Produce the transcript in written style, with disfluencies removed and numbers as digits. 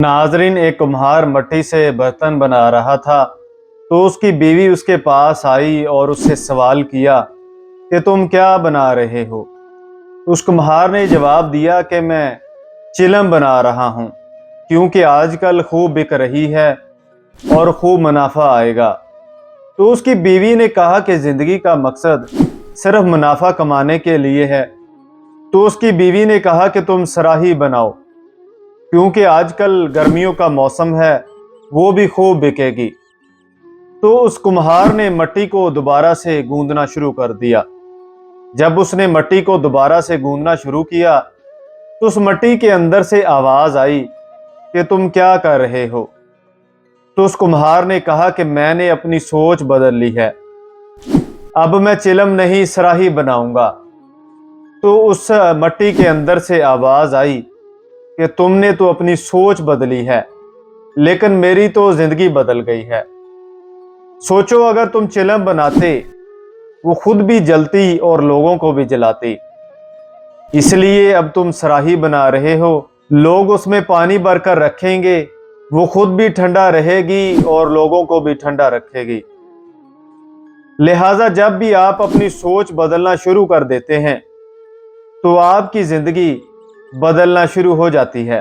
नाजरीन, एक कुम्हार मिट्टी से बर्तन बना रहा था तो उसकी बीवी उसके पास आई और उससे सवाल किया कि तुम क्या बना रहे हो। उस कुम्हार ने जवाब दिया कि मैं चिलम बना रहा हूँ, क्योंकि आजकल खूब बिक रही है और खूब मुनाफा आएगा। तो उसकी बीवी ने कहा कि ज़िंदगी का मकसद सिर्फ मुनाफा कमाने के लिए है। तो उसकी बीवी ने कहा कि तुम सराही बनाओ, क्योंकि आजकल गर्मियों का मौसम है, वो भी खूब बिकेगी। तो उस कुम्हार ने मिट्टी को दोबारा से गूंदना शुरू कर दिया। जब उसने मिट्टी को दोबारा से गूंदना शुरू किया तो उस मिट्टी के अंदर से आवाज आई कि तुम क्या कर रहे हो। तो उस कुम्हार ने कहा कि मैंने अपनी सोच बदल ली है, अब मैं चिलम नहीं सराही बनाऊंगा। तो उस मिट्टी के अंदर से आवाज आई कि तुमने तो अपनी सोच बदली है, लेकिन मेरी तो जिंदगी बदल गई है। सोचो, अगर तुम चिलम बनाते, वो खुद भी जलती और लोगों को भी जलाती। इसलिए अब तुम सराही बना रहे हो, लोग उसमें पानी भरकर रखेंगे, वो खुद भी ठंडा रहेगी और लोगों को भी ठंडा रखेगी। लिहाजा जब भी आप अपनी सोच बदलना शुरू कर देते हैं तो आपकी जिंदगी बदलना शुरू हो जाती है।